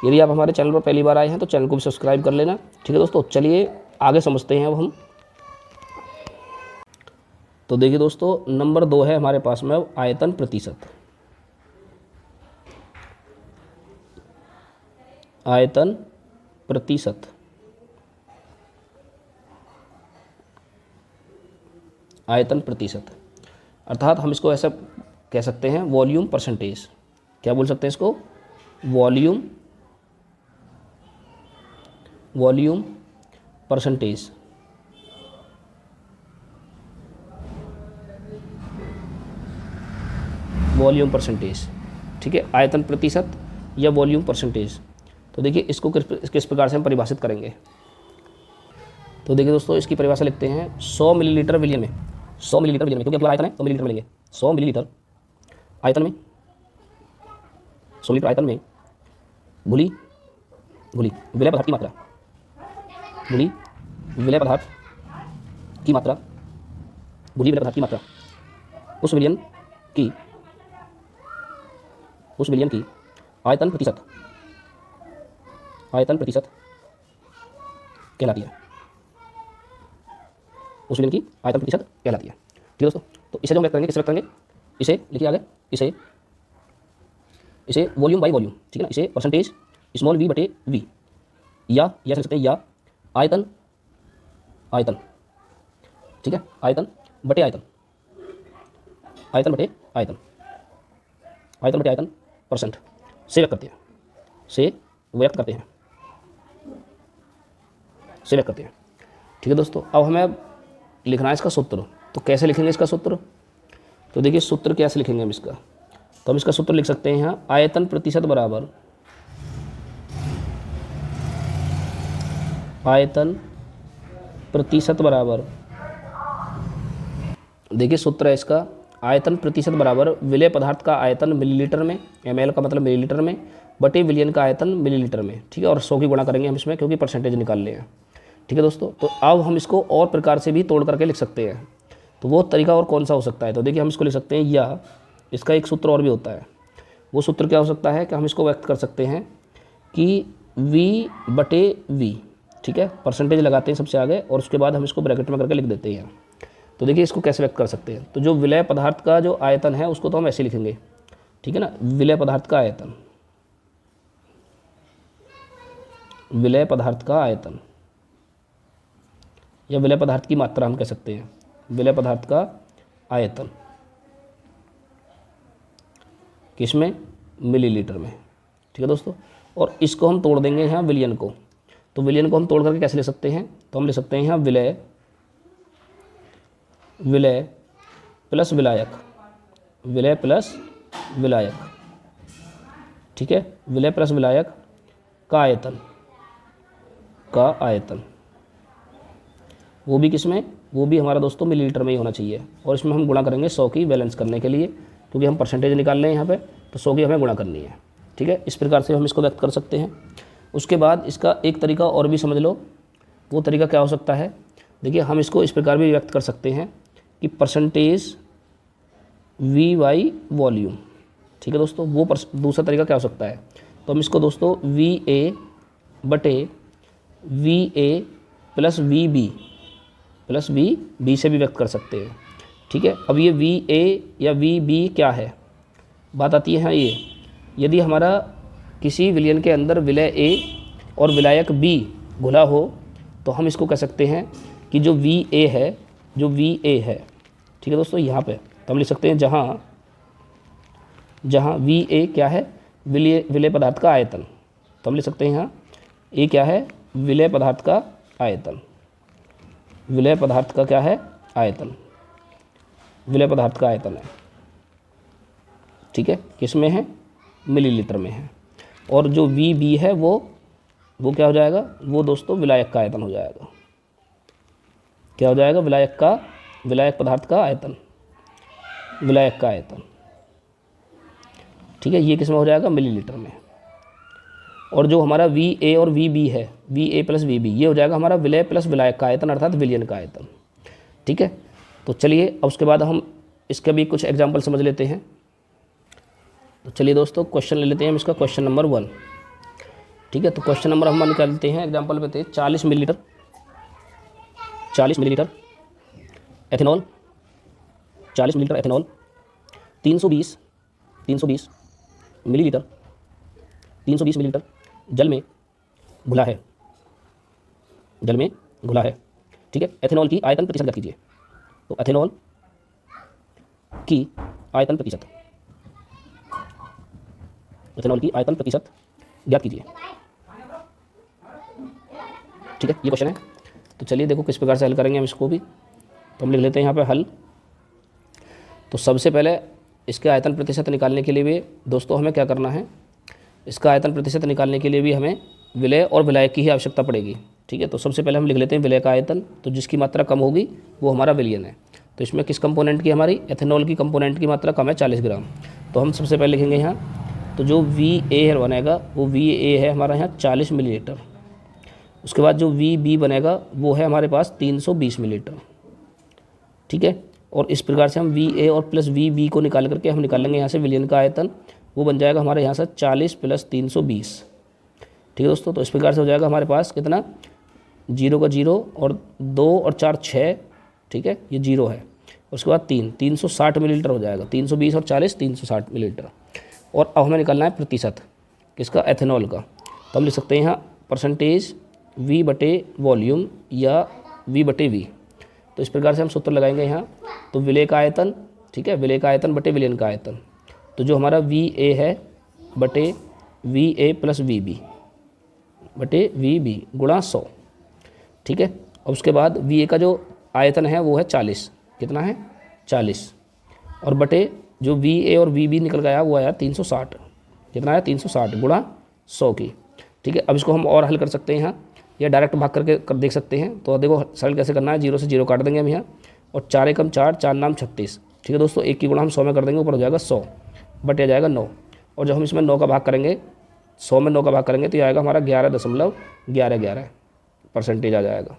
यदि आप हमारे चैनल पर पहली बार आए हैं तो चैनल को भी सब्सक्राइब कर लेना। ठीक है दोस्तों, चलिए आगे समझते हैं अब हम। तो देखिए दोस्तों नंबर 2 है हमारे पास में अब आयतन प्रतिशत। आयतन प्रतिशत, आयतन प्रतिशत, अर्थात हम इसको ऐसा कह सकते हैं वॉल्यूम परसेंटेज। क्या बोल सकते हैं इसको, वॉल्यूम परसेंटेज। Volume percentage. ठीक है, आयतन प्रतिशत या वॉल्यूम परसेंटेज। तो देखिए इसको किस प्रकार से हम परिभाषित करेंगे। तो देखिए दोस्तों इसकी परिभाषा लिखते हैं 100 मिलीलीटर विलयन में, 100 मिलीलीटर विलयन में, क्योंकि अपना आयतन है तो मिलीलीटर में लेंगे। 100 मिलीलीटर आयतन में, 100 लीटर आयतन में घुली विलय पदार्थ की मात्रा, घुली विलय पदार्थ की मात्रा, घुली विलय पदार्थ की मात्रा उस विलयन की आयतन प्रतिशत कहलाती है। उस विलयन की आयतन प्रतिशत कहलाती है। ठीक है दोस्तों, तो इसे जो हम व्यक्त करेंगे, किसे व्यक्त करेंगे, इसे लिखिए आगे, इसे वॉल्यूम बाई वॉल्यूम। ठीक है ना, इसे परसेंटेज स्मॉल v बटे v, या लिख सकते हैं या आयतन ठीक है, आयतन बटे आयतन परसेंट से व्यक्त करते हैं। ठीक है दोस्तों, अब हमें लिखना है इसका सूत्र। तो कैसे लिखेंगे इसका सूत्र, तो देखिए सूत्र कैसे लिखेंगे हम इसका। तो हम इसका सूत्र लिख सकते हैं यहाँ आयतन प्रतिशत बराबर देखिए सूत्र है इसका, आयतन प्रतिशत बराबर विलय पदार्थ का आयतन मिलीलीटर में, ml का मतलब मिलीलीटर में, बटे विलयन का आयतन मिलीलीटर में। ठीक है, और 100 की गुणा करेंगे हम इसमें, क्योंकि परसेंटेज निकाल ले हैं। ठीक है दोस्तों, तो अब हम इसको और प्रकार से भी तोड़ करके लिख सकते हैं। तो वो तरीका और कौन सा हो सकता है, तो देखिए हम इसको लिख सकते हैं, या इसका एक सूत्र और भी होता है। वो सूत्र क्या हो सकता है कि हम इसको व्यक्त कर सकते हैं कि V/V। ठीक है, परसेंटेज लगाते हैं सबसे आगे, और उसके बाद हम इसको ब्रैकेट में करके लिख देते हैं। तो देखिए इसको कैसे व्यक्त कर सकते हैं, तो जो विलय पदार्थ का जो आयतन है उसको तो हम ऐसे लिखेंगे। ठीक है ना, विलय पदार्थ का आयतन, विलय पदार्थ का आयतन, या विलय पदार्थ की मात्रा हम कह सकते हैं, विलय पदार्थ का आयतन किसमें, मिलीलीटर में। ठीक है दोस्तों, और इसको हम तोड़ देंगे यहाँ विलयन को। तो विलयन को हम तोड़ करके कैसे ले सकते हैं, तो हम ले सकते हैं यहाँ विलय प्लस विलायक, विलय प्लस विलायक। ठीक है, विलय प्लस विलायक का आयतन, वो भी किसमें, वो भी हमारा दोस्तों मिलीलीटर में ही होना चाहिए। और इसमें हम गुणा करेंगे 100 की बैलेंस करने के लिए, क्योंकि हम परसेंटेज निकाल रहे हैं यहाँ पे, तो 100 की हमें गुणा करनी है। ठीक है, इस प्रकार से हम इसको व्यक्त कर सकते हैं। उसके बाद इसका एक तरीका और भी समझ लो, वो तरीका क्या हो सकता है, देखिए हम इसको इस प्रकार भी व्यक्त कर सकते हैं कि परसेंटेज V बाई वॉल्यूम। ठीक है दोस्तों, वो दूसरा तरीका क्या हो सकता है, तो हम इसको दोस्तों VA बटे VA प्लस VB से भी व्यक्त कर सकते हैं। ठीक है, अब ये VA या VB क्या है, बात आती है यहाँ ये, यदि हमारा किसी विलयन के अंदर विलय A और विलायक B घुला हो, तो हम इसको कह सकते हैं कि जो VA है, ठीक है दोस्तों, यहाँ पे तो हम लिख सकते हैं जहाँ VA क्या है, विलय पदार्थ का आयतन, तो हम लिख सकते हैं यहाँ A क्या है, विलय पदार्थ का आयतन, विलय पदार्थ का क्या है, आयतन, विलय पदार्थ का आयतन है। ठीक है, किस में है, मिलीलीटर में है। और जो VB है वो क्या हो जाएगा, वो दोस्तों विलायक का आयतन हो जाएगा। क्या हो जाएगा, विलायक पदार्थ का आयतन, विलायक का आयतन। ठीक है, ये किस में हो जाएगा, मिलीलीटर में। और जो हमारा VA और VB है, VA प्लस VB, ये हो जाएगा हमारा विलय प्लस विलायक का आयतन, अर्थात विलयन का आयतन। ठीक है, तो चलिए अब उसके बाद हम इसका भी कुछ एग्जाम्पल समझ लेते हैं। तो चलिए दोस्तों क्वेश्चन ले लेते हैं हम इसका, क्वेश्चन नंबर 1। ठीक है, तो क्वेश्चन नंबर हम निकालते हैं, एग्जाम्पल पे थे 40 millilitre ethanol, 40 millilitre ethanol 320 millilitre जल में घुला है। ठीक है, एथेनॉल की आयतन प्रतिशत ज्ञात कीजिए। तो एथेनॉल की आयतन प्रतिशत ज्ञात कीजिए। ठीक है, ये क्वेश्चन है। तो चलिए देखो किस प्रकार से हल करेंगे हम इसको भी। तो हम लिख लेते हैं यहाँ पे हल। तो सबसे पहले इसके आयतन प्रतिशत निकालने के लिए भी दोस्तों हमें क्या करना है, इसका आयतन प्रतिशत निकालने के लिए भी हमें विलय और विलायक की ही आवश्यकता पड़ेगी। ठीक है, तो सबसे पहले हम लिख लेते हैं विलय का आयतन, तो जिसकी मात्रा कम होगी वो हमारा विलयन है। तो इसमें किस कंपोनेंट की, हमारी एथेनॉल की कंपोनेंट की मात्रा कम है 40 ग्राम। तो हम सबसे पहले लिखेंगे यहाँ, तो जो VA बनेगा वो VA है हमारा यहाँ 40 मिलीलीटर। उसके बाद जो VB बनेगा वो है हमारे पास 320 मिलीलीटर। ठीक है, और इस प्रकार से हम VA और प्लस VB को निकाल करके हम निकालेंगे यहाँ से विलयन का आयतन, वो बन जाएगा हमारे यहाँ से 40 प्लस 320। ठीक है दोस्तों, तो इस प्रकार से हो जाएगा हमारे पास कितना, 0 का 0 और 2 और 4 6। ठीक है, ये 0 है। उसके बाद 360 मिलीलीटर हो जाएगा, 320 और 40 360 मिलीलीटर। और अब हमें निकालना है प्रतिशत किसका, एथेनॉल का। तो हम लिख सकते हैं यहाँ परसेंटेज V बटे वॉल्यूम या V बटे V। तो इस प्रकार से हम सूत्र लगाएंगे यहाँ। तो विलय का आयतन, ठीक है, विलय का आयतन बटे विलयन का आयतन, तो जो हमारा VA है बटे VA प्लस VB बटे VB गुणा 100। ठीक है, और उसके बाद VA का जो आयतन है वो है 40, कितना है 40, और बटे जो VA और VB निकल गया वो आया 360, कितना आया 360 गुणा 100 की। ठीक है, अब इसको हम और हल कर सकते हैं यहाँ, या डायरेक्ट भाग करके देख सकते हैं। तो देखो सरल कैसे करना है, 0 से 0 काट देंगे हम यहाँ, और 4 एकम 4, 4 नाम 36। ठीक है दोस्तों, 1 की गुणा हम 100 में कर देंगे, ऊपर हो जाएगा 100 बटे जाएगा 9। और जब हम इसमें 9 का भाग करेंगे, 100 में 9 का भाग करेंगे तो ये आएगा हमारा 11.11% आ जाएगा।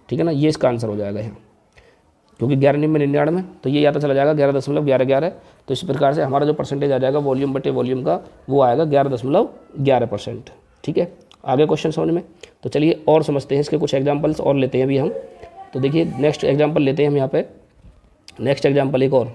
ठीक है ना, ये इसका आंसर हो जाएगा यहाँ, क्योंकि 11 में 99, तो ये या तो चला जाएगा 11.11। तो इस प्रकार से हमारा जो परसेंटेज आ जाएगा वॉल्यूम बटे वॉल्यूम का, वो आएगा 11.11%। ठीक है, आगे क्वेश्चन समझ में। तो चलिए और समझते हैं इसके कुछ एग्जांपल्स और लेते हैं अभी हम। तो देखिए नेक्स्ट एग्जांपल लेते हैं हम यहाँ पे, नेक्स्ट एग्जांपल एक और।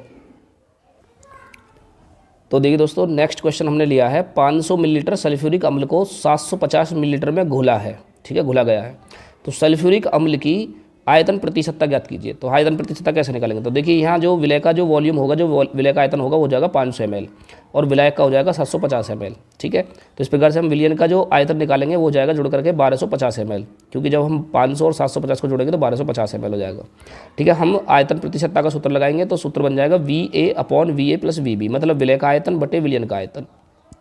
तो देखिए दोस्तों, नेक्स्ट क्वेश्चन हमने लिया है 500 मिलीलीटर सल्फ्यूरिक अम्ल को 750 मिलीलीटर में घोला है, ठीक है, घोला गया है। तो सल्फ्यूरिक अम्ल की आयतन प्रतिशतता ज्ञात कीजिए। तो आयतन प्रतिशतता कैसे निकालेंगे? तो देखिए यहाँ जो विलय का जो वॉल्यूम होगा, जो विलय का आयतन होगा वो हो जाएगा 500 ml और विलायक का हो जाएगा 750 ml, ठीक है। तो इस प्रकार से हम विलयन का जो आयतन निकालेंगे वो हो जाएगा जुड़ करके 1250 ml, क्योंकि जब हम 500 और 750 को जोड़ेंगे तो 1250 ml हो जाएगा, ठीक है। हम आयतन प्रतिशतता का सूत्र लगाएंगे तो सूत्र बन जाएगा VA/VA + VB, मतलब विलय का आयतन बटे विलयन का आयतन।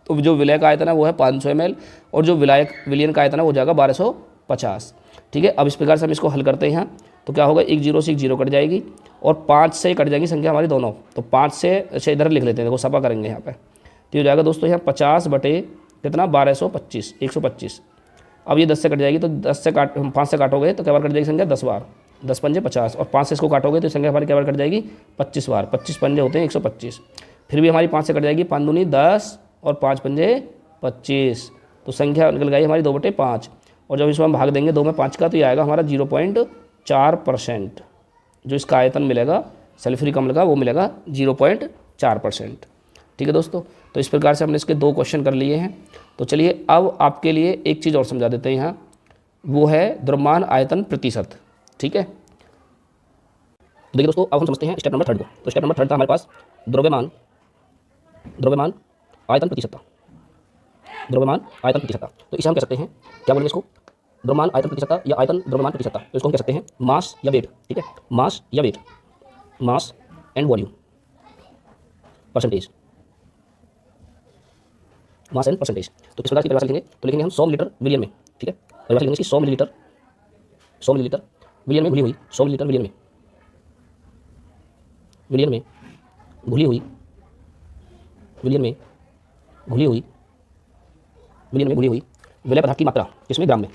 तो जो विलय का आयतन है वो है 500 ml और जो विलयन का आयतन है वो हो जाएगा 1250, ठीक है। अब इस प्रकार से हम इसको हल करते हैं यहाँ, तो क्या होगा, 1 0 से 1 0 कट जाएगी और 5 से कट जाएगी संख्या हमारी दोनों। तो 5 से अच्छा इधर लिख लेते हैं, देखो सपा करेंगे यहाँ पे, तो ये हो जाएगा दोस्तों यहाँ 50 बटे कितना 1225 125। अब ये 10 से कट जाएगी, तो 10 से 5 से काटोगे तो क्या बार कट जाएगी संख्या 10 बार, 10 पंजे 50 और 5 से इसको काटोगे तो संख्या हमारी क्या बार कट जाएगी 25 बार, 25 पंजे होते हैं 125। फिर भी हमारी 5 से कट जाएगी, 5 दूनी 10 और 5 पंजे 25, तो संख्या निकल गई हमारी 2/5। और जब इसमें हम भाग देंगे 2 में 5 का तो ये आएगा हमारा 0.4%। जो इसका आयतन मिलेगा सल्फ्यूरिक अम्ल का वो मिलेगा 0.4%, ठीक है दोस्तों। तो इस प्रकार से हमने इसके 2 क्वेश्चन कर लिए हैं। तो चलिए अब आपके लिए एक चीज़ और समझा देते हैं यहाँ, वो है द्रव्यमान आयतन प्रतिशत, ठीक है। देखिए दोस्तों, अब हम समझते हैं स्टेप नंबर 3 को। तो स्टेप नंबर 3 था हमारे पास द्रव्यमान आयतन प्रतिशतता, द्रव्यमान आयतन प्रतिशतता। तो इसे हम कह सकते हैं, क्या बोलेंगे इसको, द्रव्यमान आयतन प्रतिशतता या आयतन द्रव्यमान प्रतिशतता। तो इसको हम कह सकते हैं मास या वेट, ठीक है, मास या weight, mass and volume percentage, mass and percentage. तो किस प्रकार की परिभाषा लिखेंगे? तो लिखेंगे हम 100 मिलीलीटर विलियन में, ठीक है। परिभाषा लिखेंगे इसकी 100 मिलीलीटर विलियन में घुली हुई, 100 मिलीलीटर विलियन में घुली हुई, विलियन में घुली हुई विलय पदार्थ की मात्रा किसमें? ग्राम में।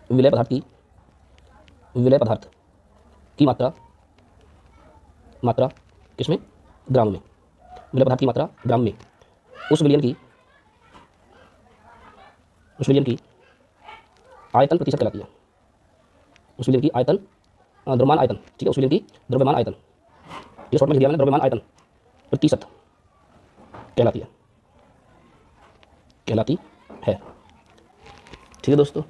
विलय पदार्थ की मात्रा किसमें? ग्राम में। विलय पदार्थ की मात्रा ग्राम में उस विलयन की आयतन प्रतिशत कहलाती है। उस विलयन की आयतन द्रव्यमान आयतन, ठीक है, उस विलयन की द्रव्यमान आयतन, ये शॉर्ट में लिख दिया मैंने, द्रव्यमान आयतन प्रतिशत कहलाती है, ठीक है दोस्तों।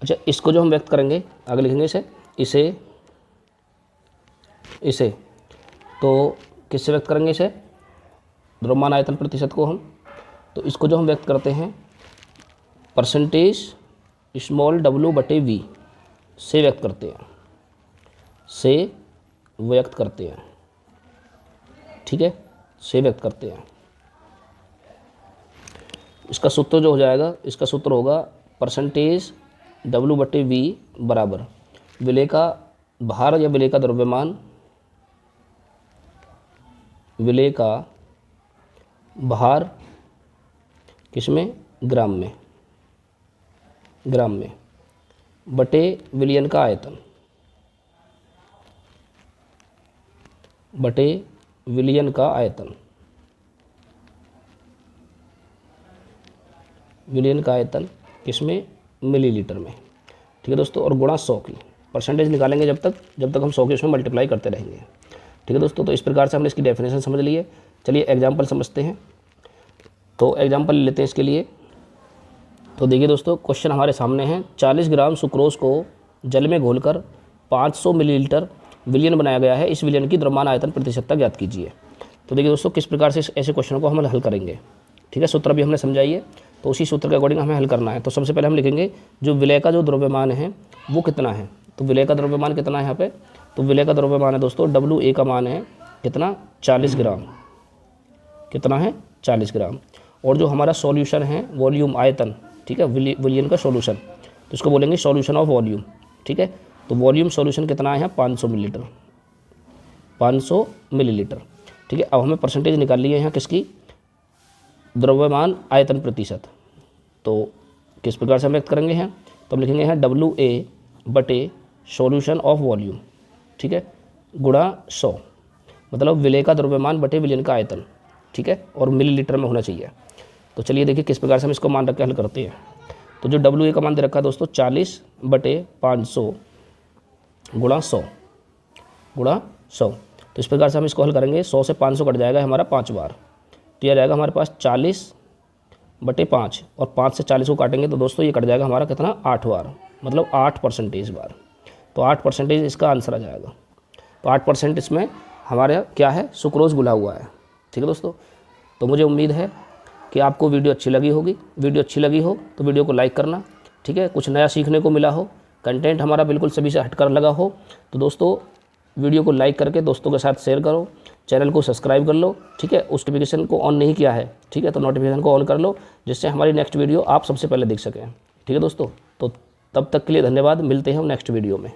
अच्छा, इसको जो हम व्यक्त करेंगे आगे लिखेंगे इसे तो किससे व्यक्त करेंगे इसे? द्रव्यमान आयतन प्रतिशत को हम, तो इसको जो हम व्यक्त करते हैं परसेंटेज स्मॉल w/v से व्यक्त करते हैं, ठीक है, से व्यक्त करते हैं। इसका सूत्र जो हो जाएगा, इसका सूत्र होगा परसेंटेज w/v बराबर विलय का भार या विलय का द्रव्यमान, विलय का भार किसमें? ग्राम में बटे विलयन का आयतन, विलयन का आयतन किसमें? मिलीलीटर में, ठीक है दोस्तों। और गुणा 100 की परसेंटेज निकालेंगे जब तक हम 100 के उसमें मल्टीप्लाई करते रहेंगे, ठीक है दोस्तों। तो इस प्रकार से हमने इसकी डेफिनेशन समझ ली है। चलिए एग्जाम्पल समझते हैं। तो एग्जाम्पल लेते हैं इसके लिए। तो देखिए दोस्तों, क्वेश्चन हमारे सामने है, 40 ग्राम सुक्रोज को जल में घोलकर 500 मिलीलीटर विलयन बनाया गया है, इस विलयन की द्रव्यमान आयतन प्रतिशतता ज्ञात कीजिए। तो देखिए दोस्तों, किस प्रकार से ऐसे क्वेश्चन को हम हल करेंगे, ठीक है। सूत्र भी हमने समझाई है, तो उसी सूत्र के अकॉर्डिंग हमें हल करना है। तो सबसे पहले हम लिखेंगे जो विलय का जो द्रव्यमान है वो कितना है। तो विलय का द्रव्यमान कितना है यहाँ पे? तो विलय का द्रव्यमान है दोस्तों, WA का मान है कितना? 40 ग्राम। कितना है? 40 ग्राम। और जो हमारा सॉल्यूशन है वॉल्यूम आयतन, ठीक है, विलयन का सॉल्यूशन, तो इसको बोलेंगे सॉल्यूशन ऑफ वॉल्यूम, ठीक है। तो वॉल्यूम सॉल्यूशन कितना है? 500 मिलीलीटर, 500 मिलीलीटर, ठीक है। अब हमें परसेंटेज निकाल ली है यहाँ किसकी? द्रव्यमान आयतन प्रतिशत। तो किस प्रकार से हम व्यक्त करेंगे हैं? तो हम लिखेंगे यहाँ WA बटे सॉल्यूशन ऑफ वॉल्यूम, ठीक है, गुणा 100, मतलब विलय का द्रव्यमान बटे विलयन का आयतन, ठीक है, और मिलीलीटर में होना चाहिए। तो चलिए देखिए किस प्रकार से हम इसको मान रख के हल करते हैं। तो जो WA का मान दे रखा है दोस्तों 40 बटे 500 गुणा 100 तो इस प्रकार से हम इसको हल करेंगे। 100 से 500 कट जाएगा हमारा 5 बार, तो यह जाएगा हमारे पास 40/5 और 5 से 40 को काटेंगे तो दोस्तों ये कट जाएगा हमारा कितना 8 बार, मतलब 8% बार। तो 8% इसका आंसर आ जाएगा। तो 8% इसमें हमारे क्या है, सुक्रोज घुला हुआ है। ठीक है दोस्तों, तो मुझे उम्मीद है कि आपको वीडियो अच्छी लगी होगी। वीडियो अच्छी लगी हो तो वीडियो को लाइक करना, ठीक है। कुछ नया सीखने को मिला हो, कंटेंट हमारा बिल्कुल सभी से हटकर लगा हो तो दोस्तों वीडियो को लाइक करके दोस्तों के साथ शेयर करो, चैनल को सब्सक्राइब कर लो, ठीक है। उस नोटिफिकेशन को ऑन नहीं किया है, ठीक है, तो नोटिफिकेशन को ऑन कर लो जिससे हमारी नेक्स्ट वीडियो आप सबसे पहले देख सकें। ठीक है दोस्तों, तो तब तक के लिए धन्यवाद, मिलते हैं हम नेक्स्ट वीडियो में।